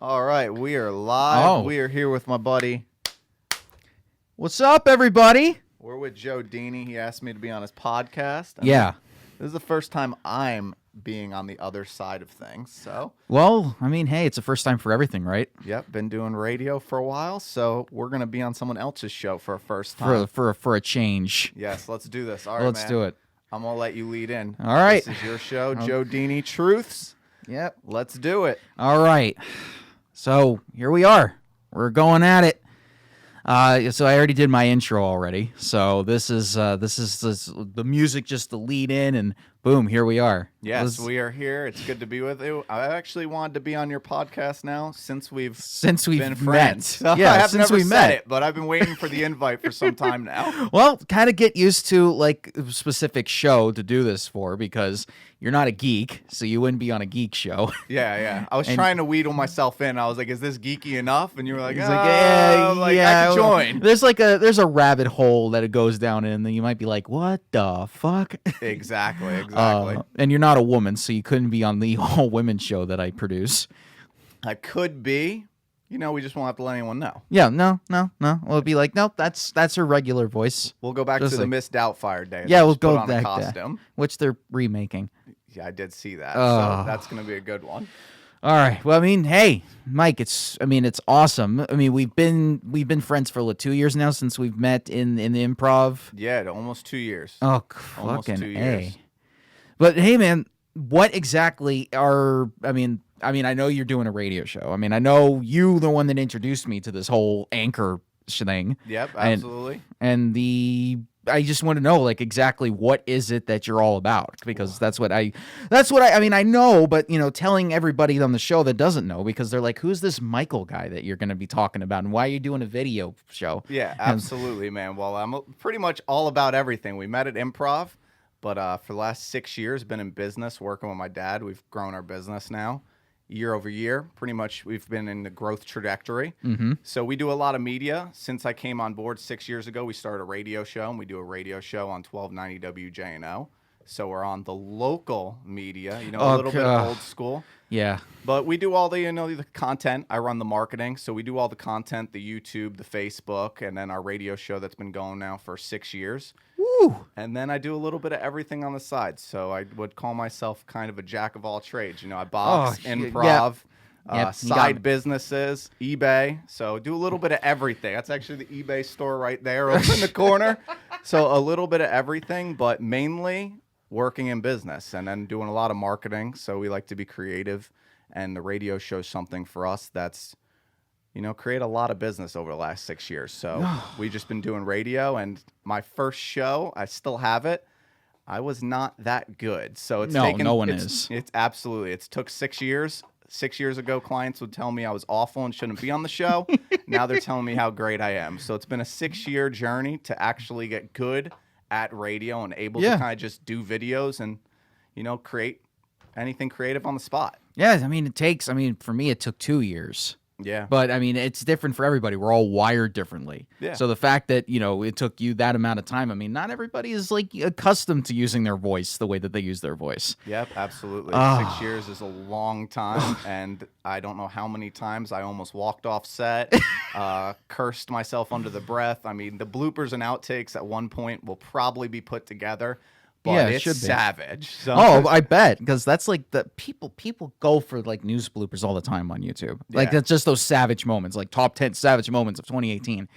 All right, we are live. Oh. We are here with my buddy. What's up, everybody? We're with Joedini. He asked me to be on his podcast. and Yeah. This is the first time I'm being on the other side of things. So, Well, I mean, hey, it's the first time for everything, right? yep, been doing radio for a while. So we're gonna be on someone else's show for a first time. For a change. Yes, let's do this. All right, Let's man. do it. I'm gonna let you lead in. All right. This is your show, Joedini Truths. Yep. Let's do it. All right. So here we are. We're going at it. So I already did my intro already. So this is the music, just the lead in, and boom, here we are. Yes, we are here. It's good to be with you. I actually wanted to be on your podcast now since we've been met. friends. Yeah, Yeah, I have since never we said met. it, but I've been waiting for the invite for some time now. Well, kind of get used to like a specific show to do this for because you're not a geek, so you wouldn't be on a geek show. Yeah. I was And- trying to wheedle myself in. I was like, "Is this geeky enough?" And you were like, He's "Oh, like, I can join." There's a rabbit hole that it goes down in, and then you might be like, what the fuck? Exactly. And you're not a woman, so you couldn't be on the all women show that I produce. I could be. We just won't have to let anyone know. Yeah, no. We'll be like, nope, that's her regular voice, We'll go back Just to the like- Miss Doubtfire days. Yeah, I'll we'll just put go on a back there. costume. which they're remaking. Yeah, I did see that. Oh. So that's gonna be a good one. All right. Well, I mean, hey, Mike, it's awesome. I mean, we've been friends for 2 years now since we've met in the improv. Yeah, almost 2 years. Oh, Almost fucking 2 years. A. But hey, man, what exactly are? I mean, I know you're doing a radio show. I mean, I know you the one that introduced me to this whole anchor thing. Yep, And- absolutely. And I just want to know, like, exactly what is it that you're all about? Because that's what I mean, I know, but, telling everybody on the show that doesn't know, because they're like, who's this Michael guy that you're going to be talking about? And why are you doing a video show? Yeah, absolutely, man. Well, I'm pretty much all about everything. We met at improv, but for the last 6 years, been in business working with my dad. We've grown our business now year over year. Pretty much we've been in the growth trajectory. Mm-hmm. So we do a lot of media. Since I came on board 6 years ago, we started a radio show, and we do a radio show on 1290 WJNO. So we're on the local media, a little bit of old school. Yeah. But we do all the content. I run the marketing, so we do all the content, the YouTube, the Facebook, and then our radio show that's been going now for 6 years. Woo. And then I do a little bit of everything on the side. So I would call myself kind of a jack of all trades. I box, yeah. improv, Yep, you side got- businesses, eBay. So do a little bit of everything. That's actually the eBay store right there over in the corner. So a little bit of everything, but mainly working in business and then doing a lot of marketing. So we like to be creative, and the radio show's something for us that's create a lot of business over the last 6 years. So we've just been doing radio, and my first show, I still have it. I was not that good. So it's No one is. It's absolutely. It's took 6 years. 6 years ago, clients would tell me I was awful and shouldn't be on the show. Now they're telling me how great I am. So it's been a 6-year journey to actually get good at radio and able to kind of just do videos and, create anything creative on the spot. Yeah, for me, it took 2 years. Yeah. But, it's different for everybody. We're all wired differently. Yeah. So the fact that, it took you that amount of time, not everybody is, accustomed to using their voice the way that they use their voice. Yep, absolutely. 6 years is a long time, and I don't know how many times I almost walked off set, cursed myself under the breath. The bloopers and outtakes at one point will probably be put together, but Yeah, it it's should be. savage. So Oh, I bet, because that's like the people go for like news bloopers all the time on YouTube. Like Yeah. that's just those savage moments, like top 10 savage moments of 2018.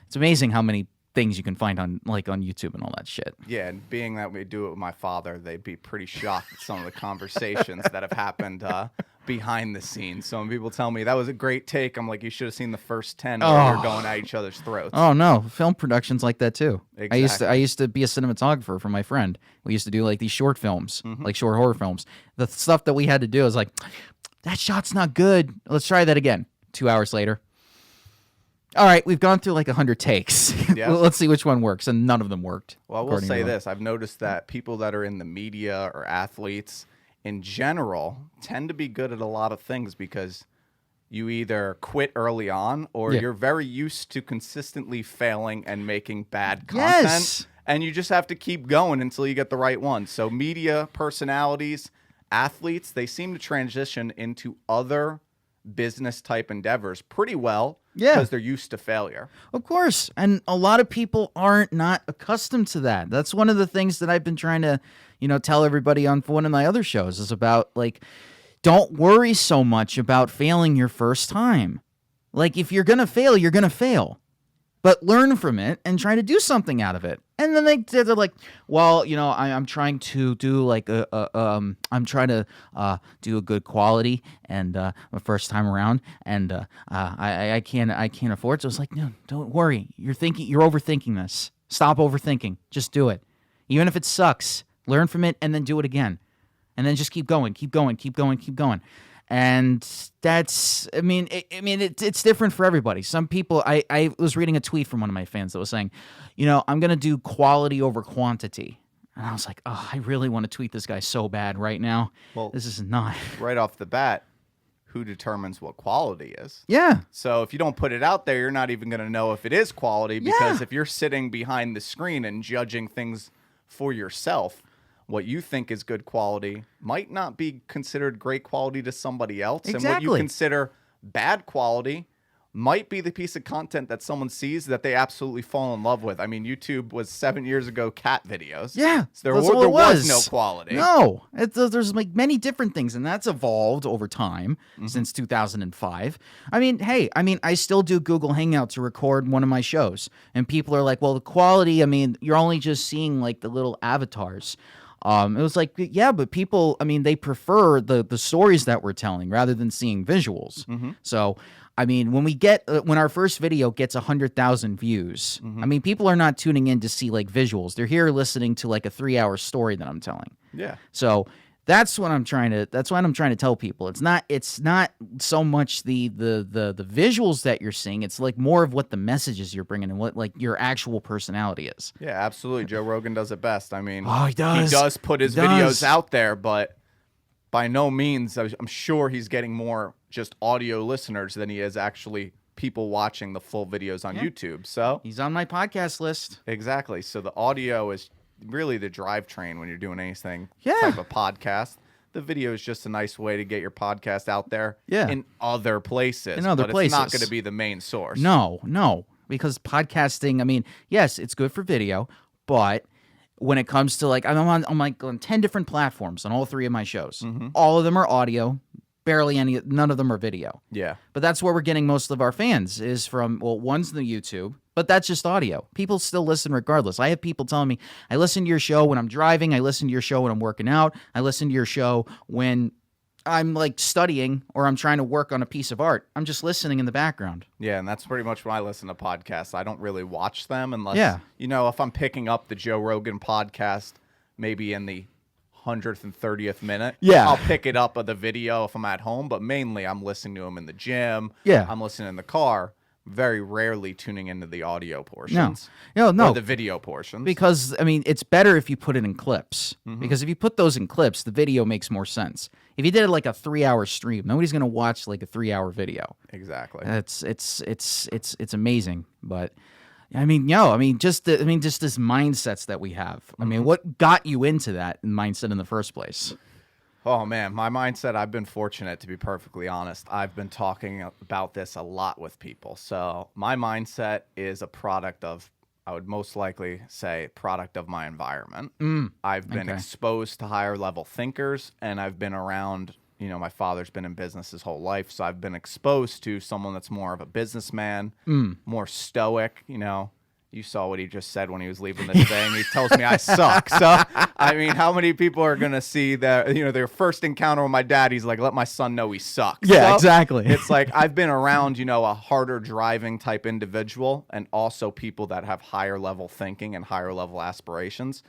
It's amazing how many things you can find on YouTube and all that shit. yeah, and being that we do it with my father, they'd be pretty shocked at some of the conversations that have happened behind the scenes. So when people tell me that was a great take, I'm like, you should have seen the first 10 where you're going at each other's throats. Oh no, film production's like that too. Exactly. I used to be a cinematographer for my friend. We used to do like these short films, like short horror films. The stuff that we had to do is like, that shot's not good. Let's try that again. 2 hours later. All right, we've gone through like 100 takes. Yeah. Let's see which one works, and none of them worked. Well, I will according say to them. this. I've noticed that people that are in the media or athletes in general tend to be good at a lot of things because you either quit early on or you're very used to consistently failing and making bad content. Yes. And you just have to keep going until you get the right one. So media personalities, athletes, they seem to transition into other business type endeavors pretty well Yeah. because they're used to failure. Of course. And a lot of people aren't not accustomed to that. That's one of the things that I've been trying to, tell everybody on one of my other shows is about, like, don't worry so much about failing your first time. Like, if you're going to fail, you're going to fail. But learn from it and try to do something out of it. And then they're like, well, I'm trying to do like I'm trying to do a good quality and my first time around, and I can't afford it. So it's like, no, don't worry. You're overthinking this. Stop overthinking. Just do it. Even if it sucks, learn from it and then do it again. And then just keep going. And that's, it's different for everybody. Some people, I was reading a tweet from one of my fans that was saying, I'm going to do quality over quantity. And I was like, oh, I really want to tweet this guy so bad right now. Well, this is not. Right off the bat, who determines what quality is? Yeah. So if you don't put it out there, you're not even going to know if it is quality, because if you're sitting behind the screen and judging things for yourself, what you think is good quality might not be considered great quality to somebody else. Exactly. And what you consider bad quality might be the piece of content that someone sees that they absolutely fall in love with. I mean, YouTube was 7 years ago cat videos. Yeah. So there was no quality. No. There's like many different things, and that's evolved over time since 2005. I still do Google Hangout to record one of my shows, and people are like, well, the quality, you're only just seeing like the little avatars. It was like, yeah, but people, they prefer the stories that we're telling rather than seeing visuals. So, when our first video gets 100,000 views, people are not tuning in to see like visuals. They're here listening to like a 3-hour story that I'm telling. Yeah. So that's what I'm trying to tell people. It's not so much the visuals that you're seeing. It's like more of what the messages you're bringing and what like your actual personality is. Yeah, absolutely. Joe Rogan does it best. He does. He does put his videos out there, but by no means, I'm sure he's getting more just audio listeners than he is actually people watching the full videos on YouTube. So he's on my podcast list. Exactly. So the audio is really the drivetrain when you're doing anything type of podcast. The video is just a nice way to get your podcast out there in other places. It's not going to be the main source. No, because podcasting, yes, it's good for video, but when it comes to like, I'm on 10 different platforms on all 3 of my shows. All of them are audio. None of them are video. Yeah. But that's where we're getting most of our fans is from, one's the YouTube, but that's just audio. People still listen regardless. I have people telling me, I listen to your show when I'm driving. I listen to your show when I'm working out. I listen to your show when I'm like studying or I'm trying to work on a piece of art. I'm just listening in the background. Yeah, and that's pretty much when I listen to podcasts. I don't really watch them unless, if I'm picking up the Joe Rogan podcast, maybe in the 130th minute. Yeah. I'll pick it up of the video if I'm at home, but mainly I'm listening to him in the gym. Yeah. I'm listening in the car. Very rarely tuning into the audio portions. No. Or the video portions. Because, it's better if you put it in clips. Because if you put those in clips, the video makes more sense. If you did it like a 3-hour stream, nobody's going to watch like a 3-hour video. Exactly. It's amazing. But just this mindsets that we have. What got you into that mindset in the first place? Oh, man, my mindset, I've been fortunate, to be perfectly honest. I've been talking about this a lot with people. So my mindset is a product of, I would most likely say, product of my environment. I've been exposed to higher level thinkers, and I've been around, my father's been in business his whole life. So I've been exposed to someone that's more of a businessman, more stoic, You saw what he just said when he was leaving this thing. He tells me I suck. So, how many people are going to see that, their first encounter with my dad, he's like, let my son know he sucks. Yeah, so exactly. It's like I've been around, a harder driving type individual and also people that have higher level thinking and higher level aspirations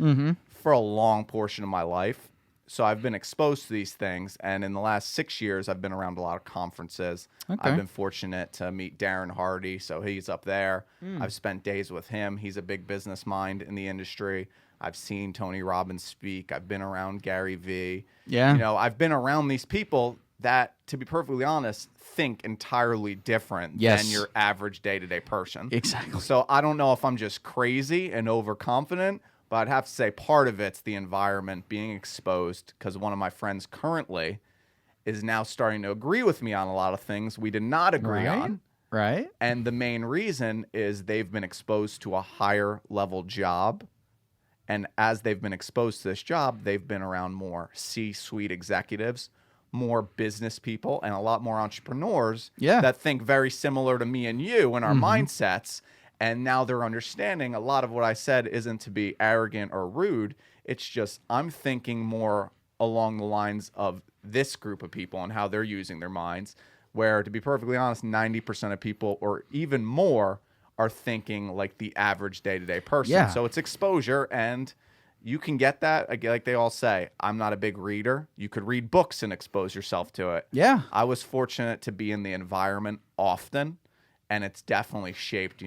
for a long portion of my life. So I've been exposed to these things, and in the last 6 years, I've been around a lot of conferences. Okay. I've been fortunate to meet Darren Hardy, so he's up there. I've spent days with him. He's a big business mind in the industry. I've seen Tony Robbins speak. I've been around Gary Vee. Yeah. I've been around these people that, to be perfectly honest, think entirely different than your average day-to-day person. Exactly. So I don't know if I'm just crazy and overconfident, but I'd have to say part of it's the environment, being exposed, because one of my friends currently is now starting to agree with me on a lot of things we did not agree on. Right. And the main reason is they've been exposed to a higher level job. And as they've been exposed to this job, they've been around more C-suite executives, more business people, and a lot more entrepreneurs that think very similar to me and you in our mindsets. And now they're understanding a lot of what I said isn't to be arrogant or rude. It's just I'm thinking more along the lines of this group of people and how they're using their minds, where, to be perfectly honest, 90% of people or even more are thinking like the average day-to-day person. Yeah. So it's exposure, and you can get that. Like they all say, I'm not a big reader. You could read books and expose yourself to it. Yeah. I was fortunate to be in the environment often, and it's definitely shaped,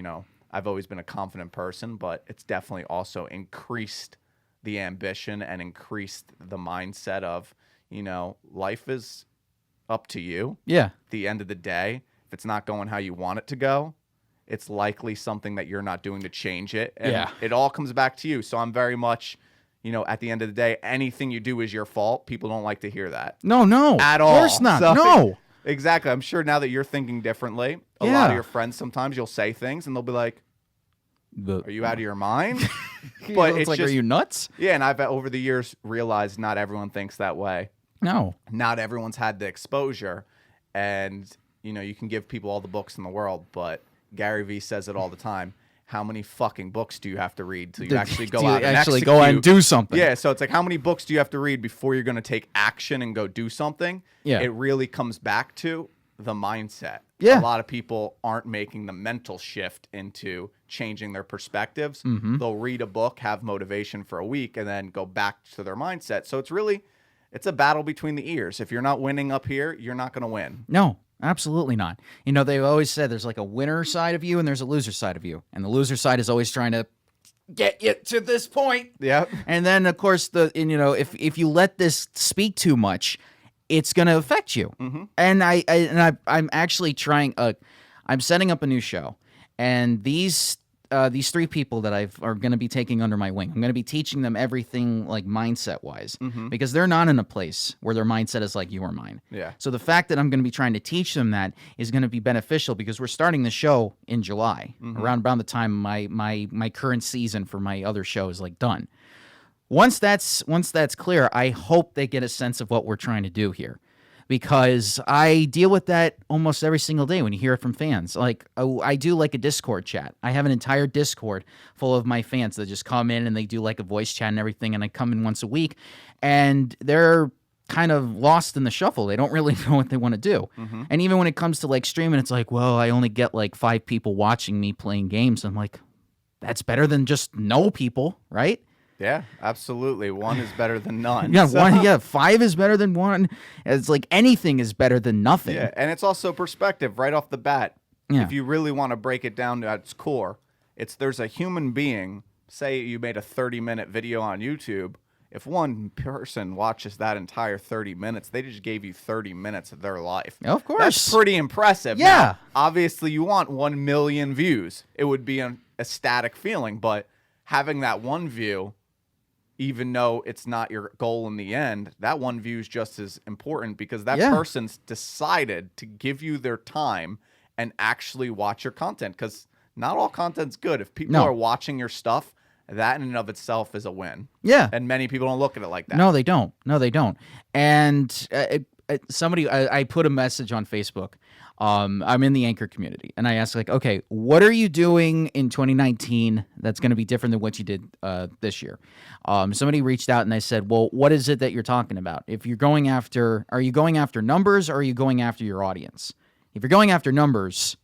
I've always been a confident person, but it's definitely also increased the ambition and increased the mindset of, life is up to you. Yeah. At the end of the day, if it's not going how you want it to go, it's likely something that you're not doing to change it. And it all comes back to you. So I'm very much, at the end of the day, anything you do is your fault. People don't like to hear that. No. At all. Of course not. So, no. Exactly. I'm sure now that you're thinking differently, a lot of your friends, sometimes you'll say things and they'll be like, are you out of your mind? But it's like, are you nuts? Yeah, and I've over the years realized not everyone thinks that way. No. Not everyone's had the exposure. And, you can give people all the books in the world, but Gary Vee says it all the time. How many fucking books do you have to read till you actually go out and execute? Go out and do something? Yeah, so it's like, how many books do you have to read before you're going to take action and go do something? Yeah. It really comes back to the mindset. Yeah. A lot of people aren't making the mental shift into changing their perspectives. They'll read a book, have motivation for a week, and then go back to their mindset. So it's a battle between the ears. If you're not winning up here, you're not going to win. No. Absolutely not. They've always said there's like a winner side of you and there's a loser side of you. And the loser side is always trying to get you to this point. Yeah. And then, of course, if you let this speak too much, it's going to affect you. And I'm actually trying. I'm setting up a new show, and these three people that are going to be taking under my wing, I'm going to be teaching them everything like mindset wise, because they're not in a place where their mindset is like you or mine. Yeah. So the fact that I'm going to be trying to teach them that is going to be beneficial, because we're starting the show in July, around the time my current season for my other show is like done. Once that's clear, I hope they get a sense of what we're trying to do here. Because I deal with that almost every single day when you hear it from fans. Like, I do like a Discord chat. I have an entire Discord full of my fans that just come in and they do like a voice chat and everything, and I come in once a week, and they're kind of lost in the shuffle. They don't really know what they want to do. And even when it comes to like streaming, it's like, well, I only get like 5 people watching me playing games. I'm like, that's better than just no people, right? Yeah, absolutely. One is better than none. Yeah, one. Yeah, 5 is better than 1. It's like anything is better than nothing. Yeah, and it's also perspective right off the bat. Yeah. If you really want to break it down to its core, there's a human being. Say you made a 30-minute video on YouTube. If one person watches that entire 30 minutes, they just gave you 30 minutes of their life. Of course. That's pretty impressive. Yeah. Now, obviously, you want 1 million views. It would be an ecstatic feeling, but having that one view, even though it's not your goal in the end, that one view is just as important, because that person's decided to give you their time and actually watch your content, because not all content's good. If people are watching your stuff, that in and of itself is a win. Yeah. And many people don't look at it like that. No, they don't. And I put a message on Facebook. I'm in the Anchor community, and I asked, like, okay, what are you doing in 2019 that's going to be different than what you did this year? Somebody reached out and I said, well, what is it that you're talking about? Are you going after numbers, or are you going after your audience? If you're going after numbers,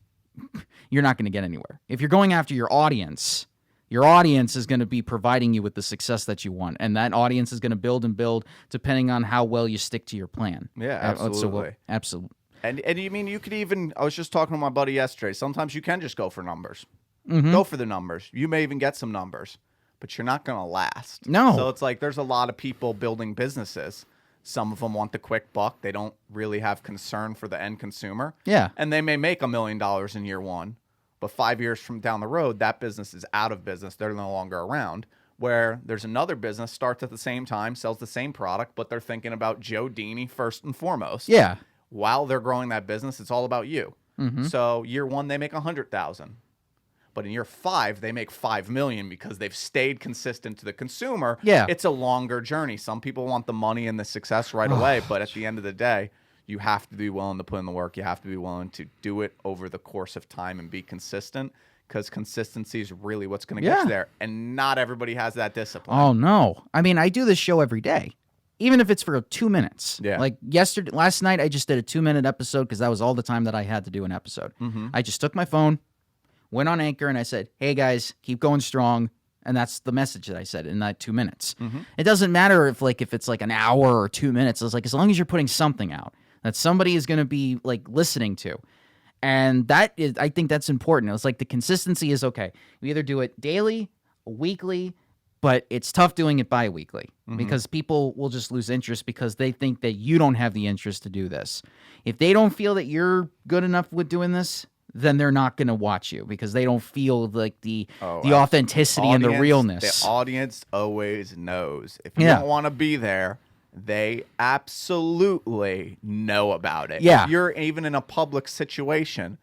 you're not going to get anywhere. If you're going after your audience is going to be providing you with the success that you want, and that audience is going to build and build depending on how well you stick to your plan. Yeah, absolutely. Absolutely. And you mean, you could even, I was just talking to my buddy yesterday, sometimes you can just go for numbers. Go for the numbers. You may even get some numbers, but you're not going to last. No. So it's like there's a lot of people building businesses. Some of them want the quick buck. They don't really have concern for the end consumer. Yeah. And they may make $1 million in year one, but 5 years from down the road, that business is out of business. They're no longer around. Where there's another business, starts at the same time, sells the same product, but they're thinking about Joedini first and foremost. Yeah. While they're growing that business, it's all about you. Mm-hmm. So year 1, they make 100,000. But in year 5, they make 5 million because they've stayed consistent to the consumer. Yeah. It's a longer journey. Some people want the money and the success right away, but at the end of the day, you have to be willing to put in the work. You have to be willing to do it over the course of time and be consistent, because consistency is really what's going to get you there. And not everybody has that discipline. Oh, no. I mean, I do this show every day, even if it's for 2 minutes. Yeah. Like last night, I just did a 2-minute episode because that was all the time that I had to do an episode. Mm-hmm. I just took my phone, went on Anchor, and I said, hey, guys, keep going strong. And that's the message that I said in that 2 minutes. Mm-hmm. It doesn't matter if it's like an hour or 2 minutes. It's like, as long as you're putting something out that somebody is going to be like listening to. And that is, I think that's important. It's like the consistency is okay. You either do it daily, weekly, but it's tough doing it bi-weekly because people will just lose interest because they think that you don't have the interest to do this. If they don't feel that you're good enough with doing this, then they're not going to watch you because they don't feel like the authenticity and the realness. The audience always knows. If you don't want to be there, they absolutely know about it. Yeah. If you're even in a public situation,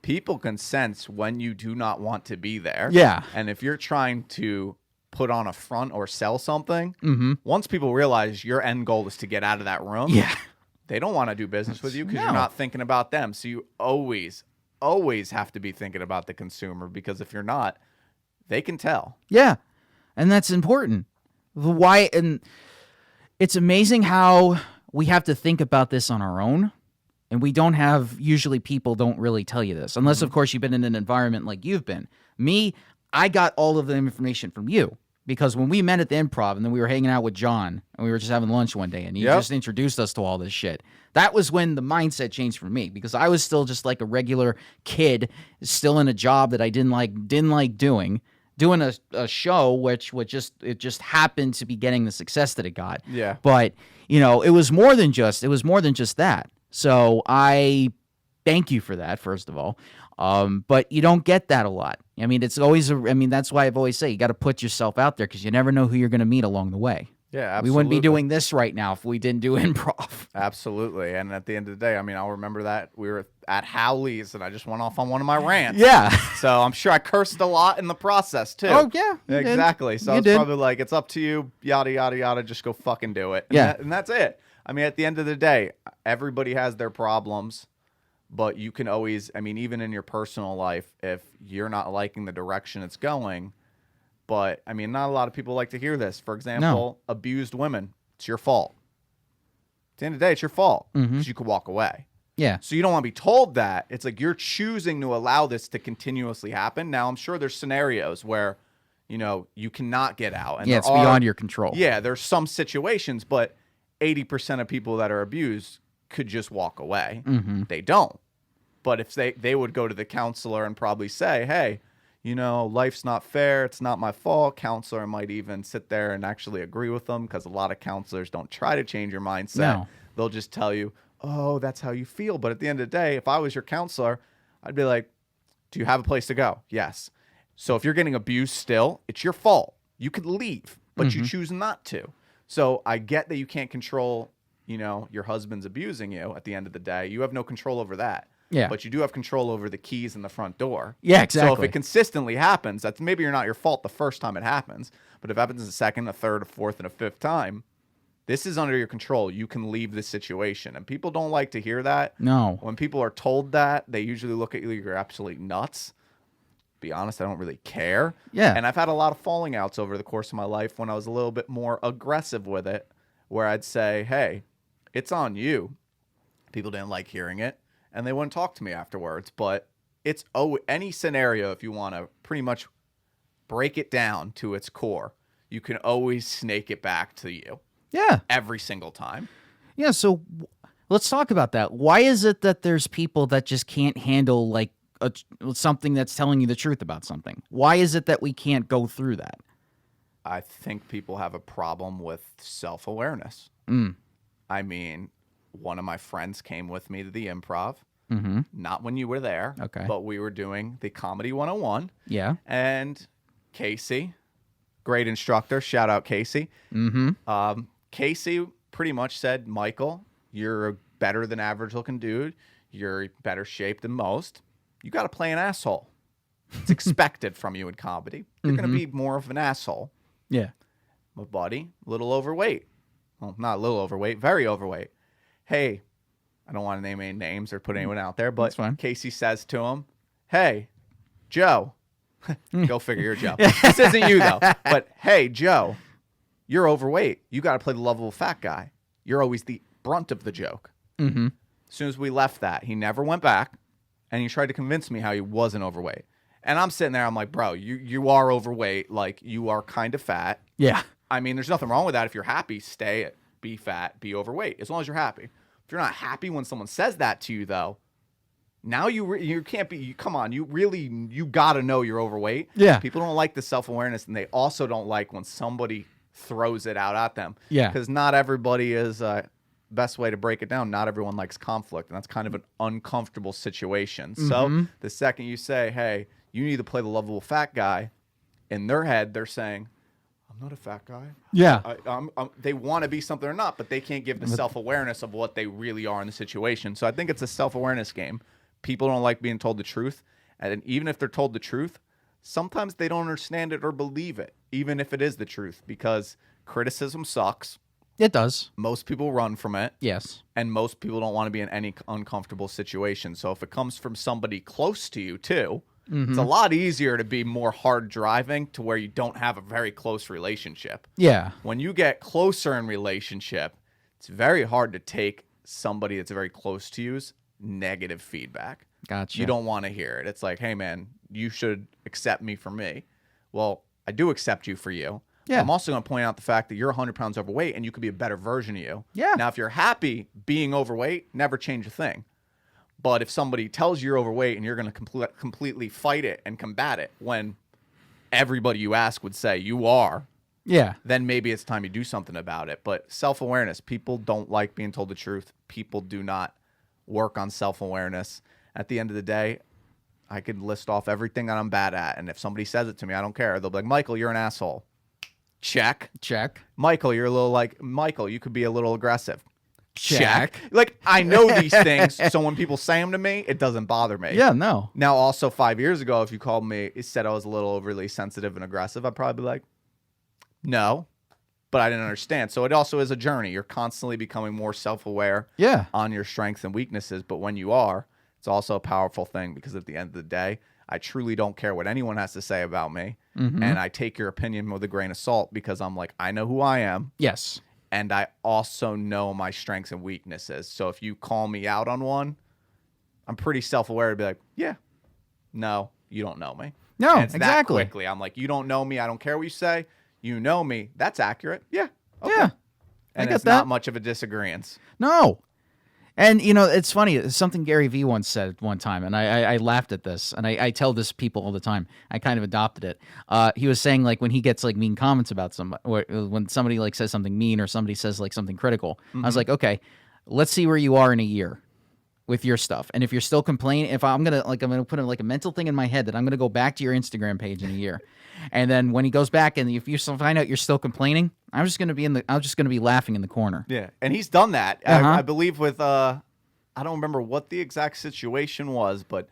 people can sense when you do not want to be there. Yeah. And if you're trying to put on a front or sell something, Mm-hmm. once people realize your end goal is to get out of that room, they don't want to do business with you because you're not thinking about them. So you always have to be thinking about the consumer, because if you're not, they can tell. Yeah. And that's important. Why? And it's amazing how we have to think about this on our own. And we don't have, usually people don't really tell you this, unless, of course, you've been in an environment like you've been. Me, I got all of the information from you. Because when we met at the Improv and then we were hanging out with John and we were just having lunch one day and he just introduced us to all this shit, that was when the mindset changed for me, because I was still just like a regular kid, still in a job that I didn't like doing a show which just happened to be getting the success that it got. Yeah. But, it was more than just that. So I thank you for that, first of all. But you don't get that a lot. I mean, it's always, that's why I've always say you got to put yourself out there, because you never know who you're going to meet along the way. Yeah, absolutely. We wouldn't be doing this right now if we didn't do improv. Absolutely. And at the end of the day, I'll remember that we were at Howley's and I just went off on one of my rants. Yeah. So I'm sure I cursed a lot in the process too. Oh, yeah. Exactly. So I was probably like, it's up to you, yada, yada, yada, just go fucking do it. And that's it. At the end of the day, everybody has their problems. But you can always, even in your personal life, if you're not liking the direction it's going, but, not a lot of people like to hear this. For example, abused women, it's your fault. At the end of the day, it's your fault because you could walk away. Yeah. So you don't want to be told that. It's like you're choosing to allow this to continuously happen. Now, I'm sure there's scenarios where, you cannot get out. And it's beyond your control. Yeah, there's some situations, but 80% of people that are abused could just walk away. They don't. But if they would go to the counselor and probably say, hey, life's not fair, it's not my fault. Counselor might even sit there and actually agree with them, because a lot of counselors don't try to change your mindset. No. They'll just tell you, oh, that's how you feel. But at the end of the day, if I was your counselor, I'd be like, do you have a place to go? Yes. So if you're getting abused still, it's your fault. You could leave, but you choose not to. So I get that you can't control, your husband's abusing you at the end of the day. You have no control over that. Yeah. But you do have control over the keys in the front door. Yeah, exactly. So if it consistently happens, that's maybe you're not your fault the first time it happens. But if it happens a second, a third, a fourth, and a fifth time, this is under your control. You can leave this situation. And people don't like to hear that. No. When people are told that, they usually look at you like you're absolutely nuts. To be honest, I don't really care. Yeah. And I've had a lot of falling outs over the course of my life when I was a little bit more aggressive with it, where I'd say, hey, it's on you. People didn't like hearing it, and they wouldn't talk to me afterwards. But it's any scenario, if you want to pretty much break it down to its core, you can always snake it back to you. Yeah. Every single time. Yeah, so let's talk about that. Why is it that there's people that just can't handle like something that's telling you the truth about something? Why is it that we can't go through that? I think people have a problem with self-awareness. One of my friends came with me to the Improv. Not when you were there. Okay. But we were doing the Comedy 101. Yeah. And Casey, great instructor. Shout out Casey. Casey pretty much said, Michael, you're a better than average looking dude. You're better shape than most. You got to play an asshole. It's expected from you in comedy. You're going to be more of an asshole. Yeah. My buddy, a little overweight. Well, not a little overweight, very overweight. Hey, I don't want to name any names or put anyone out there, but That's fine. Casey says to him, hey, Joe. Go figure, you're Joe. This isn't you, though. But, hey, Joe, you're overweight. You got to play the lovable fat guy. You're always the brunt of the joke. As soon as we left that, he never went back, and he tried to convince me how he wasn't overweight. And I'm sitting there, I'm like, bro, you are overweight. Like, you are kind of fat. Yeah. I mean, there's nothing wrong with that. If you're happy, stay, be fat, be overweight, as long as you're happy. If you're not happy when someone says that to you, though, now you can't be, come on, you got to know you're overweight. Yeah. People don't like the self-awareness, and they also don't like when somebody throws it out at them. Yeah. Because not everybody is, best way to break it down, not everyone likes conflict, and that's kind of an uncomfortable situation. So the second you say, hey, you need to play the lovable fat guy, in their head, they're saying, I'm not a fat guy. Yeah. They want to be something or not, but they can't give the self-awareness of what they really are in the situation. So I think it's a self-awareness game. People don't like being told the truth. And even if they're told the truth, sometimes they don't understand it or believe it, even if it is the truth, because criticism sucks. It does. Most people run from it. Yes. And most people don't want to be in any uncomfortable situation. So if it comes from somebody close to you, too, it's a lot easier to be more hard driving to where you don't have a very close relationship. Yeah. When you get closer in relationship, it's very hard to take somebody that's very close to you's negative feedback. Gotcha. You don't want to hear it. It's like, hey, man, you should accept me for me. Well, I do accept you for you. Yeah. I'm also going to point out the fact that you're 100 pounds overweight and you could be a better version of you. Yeah. Now, if you're happy being overweight, never change a thing. But if somebody tells you you're overweight and you're going to completely fight it and combat it when everybody you ask would say you are, Yeah. then maybe it's time you do something about it. But self-awareness, people don't like being told the truth. People do not work on self-awareness. At the end of the day, I could list off everything that I'm bad at. And if somebody says it to me, I don't care. They'll be like, Michael, you're an asshole. Check. Michael, you're a little like, Michael, you could be a little aggressive. Check. Like, I know these things, so when people say them to me, it doesn't bother me. Yeah, no. Now, also 5 years ago, if you called me, it said I was a little overly sensitive and aggressive, I'd probably be like, no, but I didn't understand. So it also is a journey. You're constantly becoming more self-aware Yeah. on your strengths and weaknesses, but when you are, it's also a powerful thing because at the end of the day, I truly don't care what anyone has to say about me, and I take your opinion with a grain of salt because I'm like, I know who I am. Yes. And I also know my strengths and weaknesses. So if you call me out on one, I'm pretty self-aware to be like, yeah, no, you don't know me. No, and it's exactly. that quickly. I'm like, you don't know me. I don't care what you say. You know me. That's accurate. Yeah. Okay. Yeah. And get it's that. not much of a disagreement. No. And, you know, it's funny. It's something Gary Vee once said one time, and I laughed at this, and I tell this to people all the time. I kind of adopted it. He was saying, like, when he gets, like, mean comments about somebody, or when somebody, like, says something mean or somebody says, like, something critical, I was like, okay, let's see where you are in a year with your stuff. And if you're still complaining, if I'm going to put a mental thing in my head that I'm going to go back to your Instagram page in a year. And then when he goes back and if you find out you're still complaining, I'm just going to be laughing in the corner. Yeah. And he's done that. Uh-huh. I believe with, I don't remember what the exact situation was, but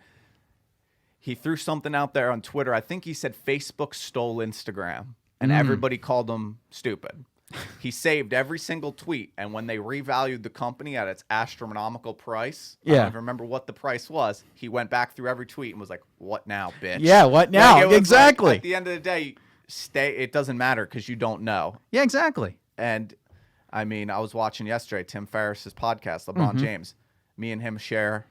he threw something out there on Twitter. I think he said Facebook stole Instagram and everybody called him stupid. He saved every single tweet, and when they revalued the company at its astronomical price, I don't even remember what the price was, he went back through every tweet and was like, what now, bitch? Yeah, what now? Like, it was exactly. like, at the end of the day, it doesn't matter because you don't know. Yeah, exactly. And, I mean, I was watching yesterday Tim Ferriss's podcast, LeBron James. Me and him share,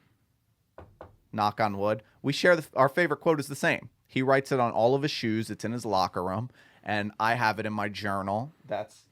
knock on wood, we share our favorite quote is the same. He writes it on all of his shoes. It's in his locker room, and I have it in my journal. That's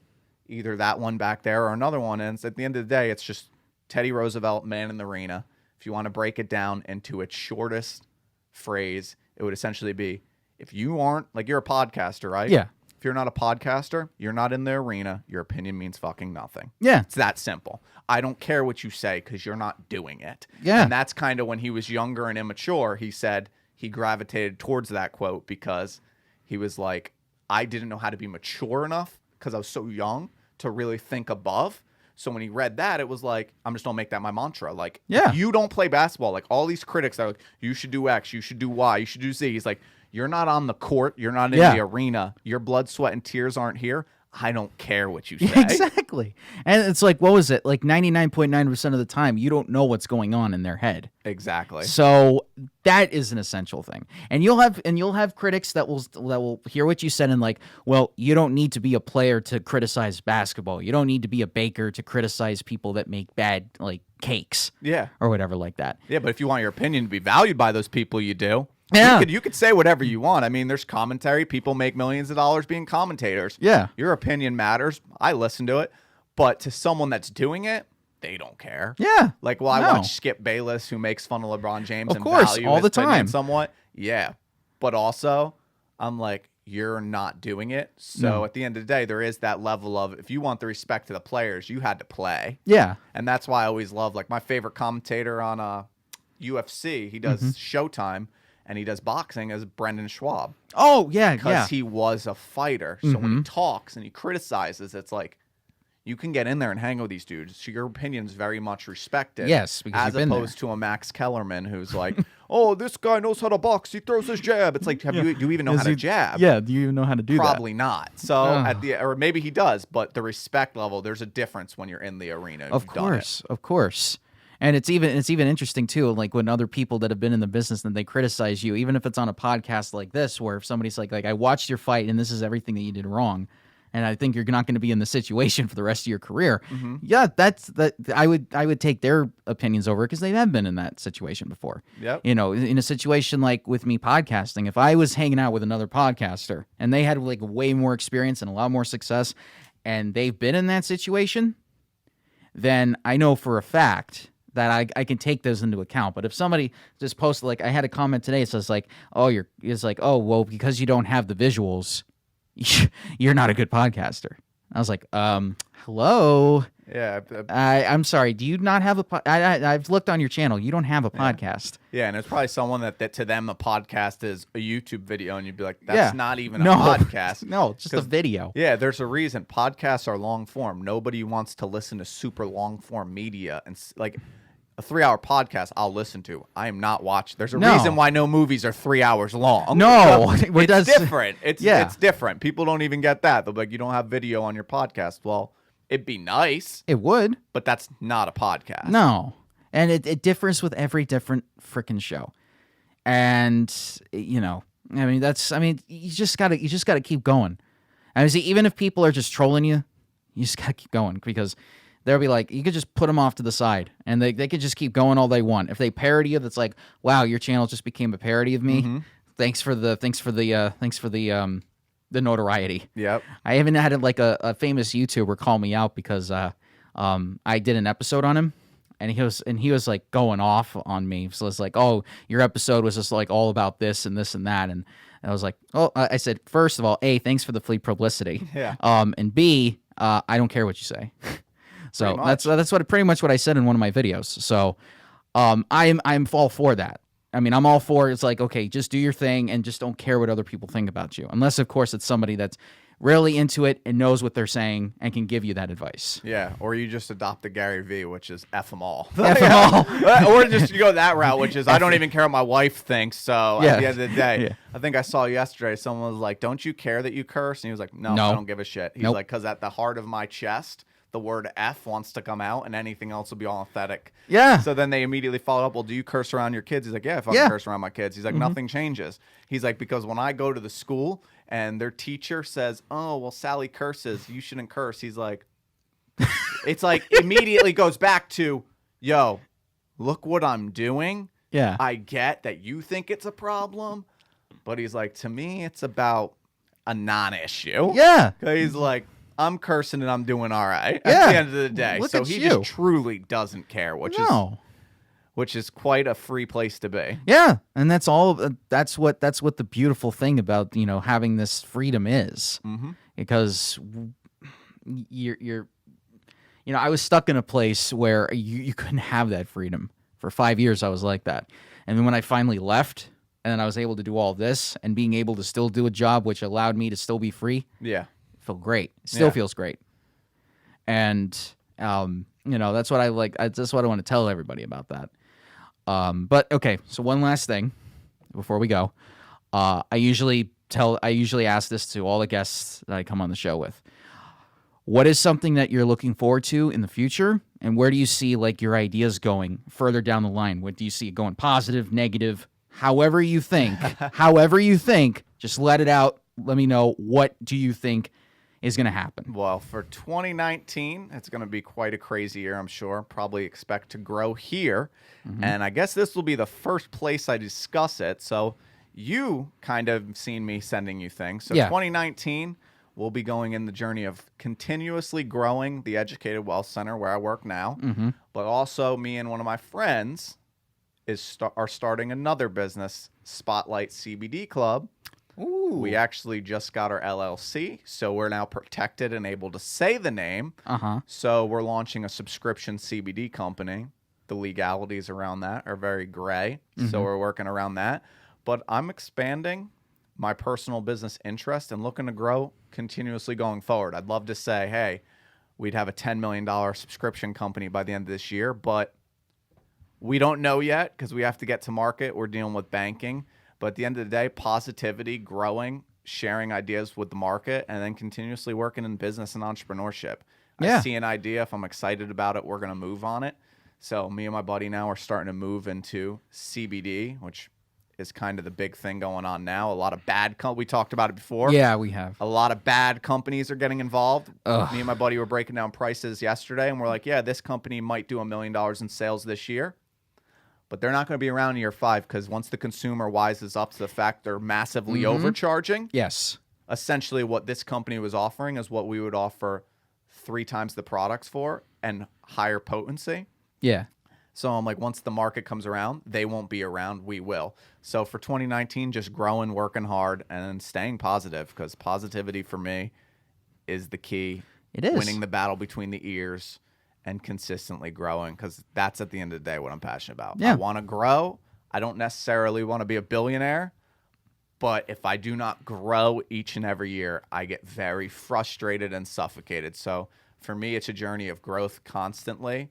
either that one back there or another one. And at the end of the day, it's just Teddy Roosevelt, Man in the Arena. If you want to break it down into its shortest phrase, it would essentially be, if you aren't, like, you're a podcaster, right? Yeah. If you're not a podcaster, you're not in the arena, your opinion means fucking nothing. Yeah. It's that simple. I don't care what you say because you're not doing it. Yeah. And that's kind of when he was younger and immature, he said he gravitated towards that quote because he was like, I didn't know how to be mature enough because I was so young to really think above. So when he read that, it was like, I'm just going to make that my mantra. Like, if you don't play basketball, like all these critics are like, you should do X, you should do Y, you should do Z. He's like, you're not on the court. You're not in the arena. Your blood, sweat, and tears aren't here. I don't care what you say. Exactly. And it's like, what was it? Like 99.9% of the time, you don't know what's going on in their head. Exactly. So that is an essential thing. And you'll have critics that will hear what you said and like, well, you don't need to be a player to criticize basketball. You don't need to be a baker to criticize people that make bad like cakes. Yeah. Or whatever like that. Yeah, but if you want your opinion to be valued by those people, you do. Yeah. You could say whatever you want. I mean, there's commentary. People make millions of dollars being commentators. Yeah. Your opinion matters. I listen to it. But to someone that's doing it, they don't care. Yeah. Like, well, I watch Skip Bayless, who makes fun of LeBron James and course, value all his the time. opinion somewhat. Yeah. But also, I'm like, you're not doing it. So at the end of the day, there is that level of, if you want the respect to the players, you had to play. Yeah. And that's why I always love, like, my favorite commentator on UFC, he does Showtime. And he does boxing as Brendan Schwab. Oh, yeah, Because he was a fighter. So when he talks and he criticizes, it's like, you can get in there and hang with these dudes. So your opinion's very much respected. Yes, because as opposed to a Max Kellerman who's like, oh, this guy knows how to box. He throws his jab. It's like, do you even know how to jab? Yeah, do you know how to do that? Probably not. So or maybe he does, but the respect level, there's a difference when you're in the arena. Of course. And it's even interesting too, like when other people that have been in the business and they criticize you, even if it's on a podcast like this, where if somebody's like I watched your fight and this is everything that you did wrong, and I think you're not going to be in the situation for the rest of your career. Yeah, I would take their opinions over because they have been in that situation before. Yep. You know, in a situation like with me podcasting, if I was hanging out with another podcaster and they had like way more experience and a lot more success, and they've been in that situation, then I know for a fact that I can take those into account. But if somebody just posted, like I had a comment today, it says like, oh, well, because you don't have the visuals, you're not a good podcaster. I was like, hello. Yeah. I'm sorry. Do you not have I've looked on your channel. You don't have a podcast. Yeah, and it's probably someone that to them a podcast is a YouTube video, and you'd be like, that's not even a podcast. No, it's just a video. Yeah, there's a reason. Podcasts are long form. Nobody wants to listen to super long form media. And like a 3-hour podcast I'll listen to. I am not watching. There's a reason why no movies are 3 hours long. No. It's different. It's different. People don't even get that. They'll be like, you don't have video on your podcast. Well, it'd be nice. It would. But that's not a podcast. No. And it differs with every different freaking show. And, you know, you just gotta keep going. I mean, see, even if people are just trolling you, you just gotta keep going because they'll be like, you could just put them off to the side and they could just keep going all they want. If they parody you, that's like, wow, your channel just became a parody of me. Thanks for the notoriety. Yep. I even had like a famous YouTuber call me out because I did an episode on him and he was like going off on me. So it's like, oh, your episode was just like all about this and this and that. And I was like, oh, I said, first of all, A, thanks for the free publicity. Yeah. And B, I don't care what you say. So that's pretty much what I said in one of my videos. So I'm all for that. I mean, I'm all for it's like, okay, just do your thing and just don't care what other people think about you. Unless, of course, it's somebody that's really into it and knows what they're saying and can give you that advice. Yeah, or you just adopt the Gary V, which is F them all. F them all. Or just you go that route, which is I don't even care what my wife thinks. So at the end of the day, I think I saw yesterday someone was like, don't you care that you curse? And he was like, no. I don't give a shit. He's like, because at the heart of my chest, the word F wants to come out and anything else will be all authentic. Yeah. So then they immediately followed up, well, do you curse around your kids? He's like, yeah, if I curse around my kids. He's like, nothing changes. He's like, because when I go to the school and their teacher says, oh, well, Sally curses, you shouldn't curse. He's like, it's like immediately goes back to, yo, look what I'm doing. Yeah. I get that you think it's a problem, but he's like, to me, it's about a non-issue. Yeah. He's like, I'm cursing and I'm doing all right at the end of the day. So he just truly doesn't care, which is quite a free place to be. Yeah, and that's all. That's what the beautiful thing about having this freedom is, because you're I was stuck in a place where you couldn't have that freedom for 5 years. I was like that, and then when I finally left, and then I was able to do all this, and being able to still do a job which allowed me to still be free. Yeah. Felt great. Still feels great. And that's what I like. That's what I want to tell everybody about that. But okay, so one last thing before we go. I usually ask this to all the guests that I come on the show with. What is something that you're looking forward to in the future, and where do you see like your ideas going further down the line? What do you see it going, positive, negative, however you think? Just let it out. Let me know, what do you think is going to happen? Well, for 2019, it's going to be quite a crazy year, I'm sure. Probably expect to grow here. And I guess this will be the first place I discuss it. So you kind of seen me sending you things. So 2019, we'll be going in the journey of continuously growing the Educated Wealth Center where I work now. But also me and one of my friends are starting another business, Spotlight CBD Club. Ooh. We actually just got our LLC, so we're now protected and able to say the name. So we're launching a subscription CBD company. The legalities around that are very gray, so we're working around that. But I'm expanding my personal business interest and looking to grow continuously going forward. I'd love to say, hey, we'd have a $10 million subscription company by the end of this year, but we don't know yet because we have to get to market. We're dealing with banking. But at the end of the day, positivity, growing, sharing ideas with the market, and then continuously working in business and entrepreneurship. I see an idea. If I'm excited about it, we're going to move on it. So me and my buddy now are starting to move into CBD, which is kind of the big thing going on now. A lot of bad we talked about it before. Yeah, we have. A lot of bad companies are getting involved. Me and my buddy were breaking down prices yesterday, and we're like, yeah, this company might do $1 million in sales this year, but they're not going to be around in year 5 because once the consumer wises up to the fact they're massively overcharging. Yes. Essentially what this company was offering is what we would offer 3 times the products for and higher potency. Yeah. So I'm like, once the market comes around, they won't be around. We will. So for 2019, just growing, working hard, and staying positive, because positivity for me is the key. It is. Winning the battle between the ears and consistently growing, because that's at the end of the day what I'm passionate about. Yeah. I want to grow. I don't necessarily want to be a billionaire, but if I do not grow each and every year, I get very frustrated and suffocated. So for me, it's a journey of growth constantly,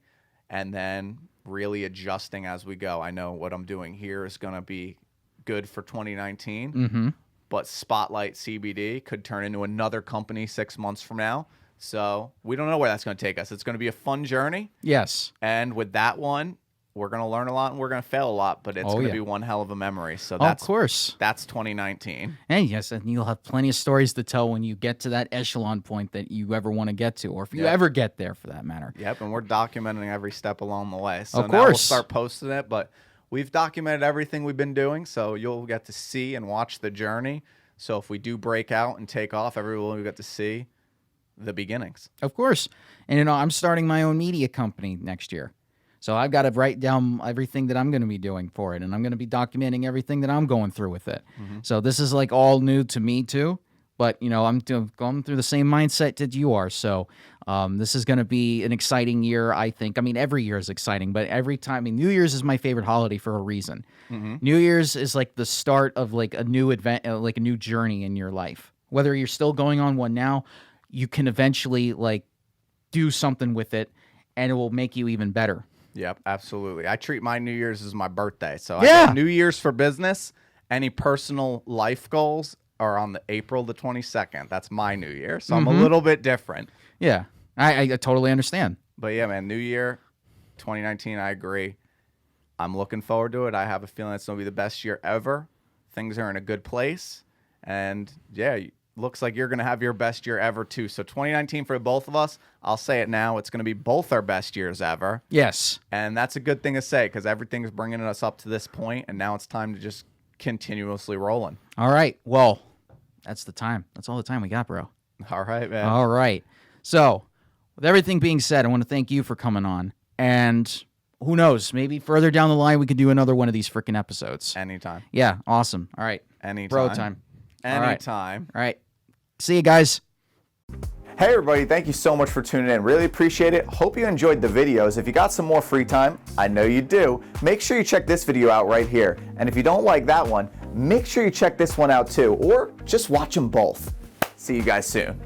and then really adjusting as we go. I know what I'm doing here is going to be good for 2019, but Spotlight CBD could turn into another company 6 months from now. So we don't know where that's going to take us. It's going to be a fun journey. Yes. And with that one, we're going to learn a lot and we're going to fail a lot, but it's going to be one hell of a memory. So that's, of course, that's 2019. And yes, and you'll have plenty of stories to tell when you get to that echelon point that you ever want to get to, or if you ever get there for that matter. Yep. And we're documenting every step along the way. So of now we'll course. start posting it, but we've documented everything we've been doing. So you'll get to see and watch the journey. So if we do break out and take off, everyone will get to see the beginnings. Of course. And I'm starting my own media company next year. So I've got to write down everything that I'm going to be doing for it, and I'm going to be documenting everything that I'm going through with it. So this is like all new to me too, but I'm going through the same mindset that you are. So this is going to be an exciting year, I think. I mean, every year is exciting, but every time, New Year's is my favorite holiday for a reason. New Year's is like the start of like a new event, like a new journey in your life. Whether you're still going on one now, you can eventually like do something with it, and it will make you even better. Yep, absolutely. I treat my New Year's as my birthday. So I get New Year's for business. Any personal life goals are on the April the 22nd. That's my New Year. So I'm a little bit different. Yeah, I totally understand. But yeah, man, New Year 2019, I agree. I'm looking forward to it. I have a feeling it's going to be the best year ever. Things are in a good place. And yeah, looks like you're going to have your best year ever too. So 2019 for both of us, I'll say it now, it's going to be both our best years ever. Yes. And that's a good thing to say because everything's bringing us up to this point, and now it's time to just continuously rolling. All right. Well, that's the time. That's all the time we got, bro. All right, man. All right. So with everything being said, I want to thank you for coming on. And who knows, maybe further down the line, we could do another one of these freaking episodes. Anytime. Yeah. Awesome. All right. Anytime. Bro time. Anytime. All right. See you guys. Hey everybody, thank you so much for tuning in. Really appreciate it. Hope you enjoyed the videos. If you got some more free time, I know you do, make sure you check this video out right here. And if you don't like that one, make sure you check this one out too, or just watch them both. See you guys soon.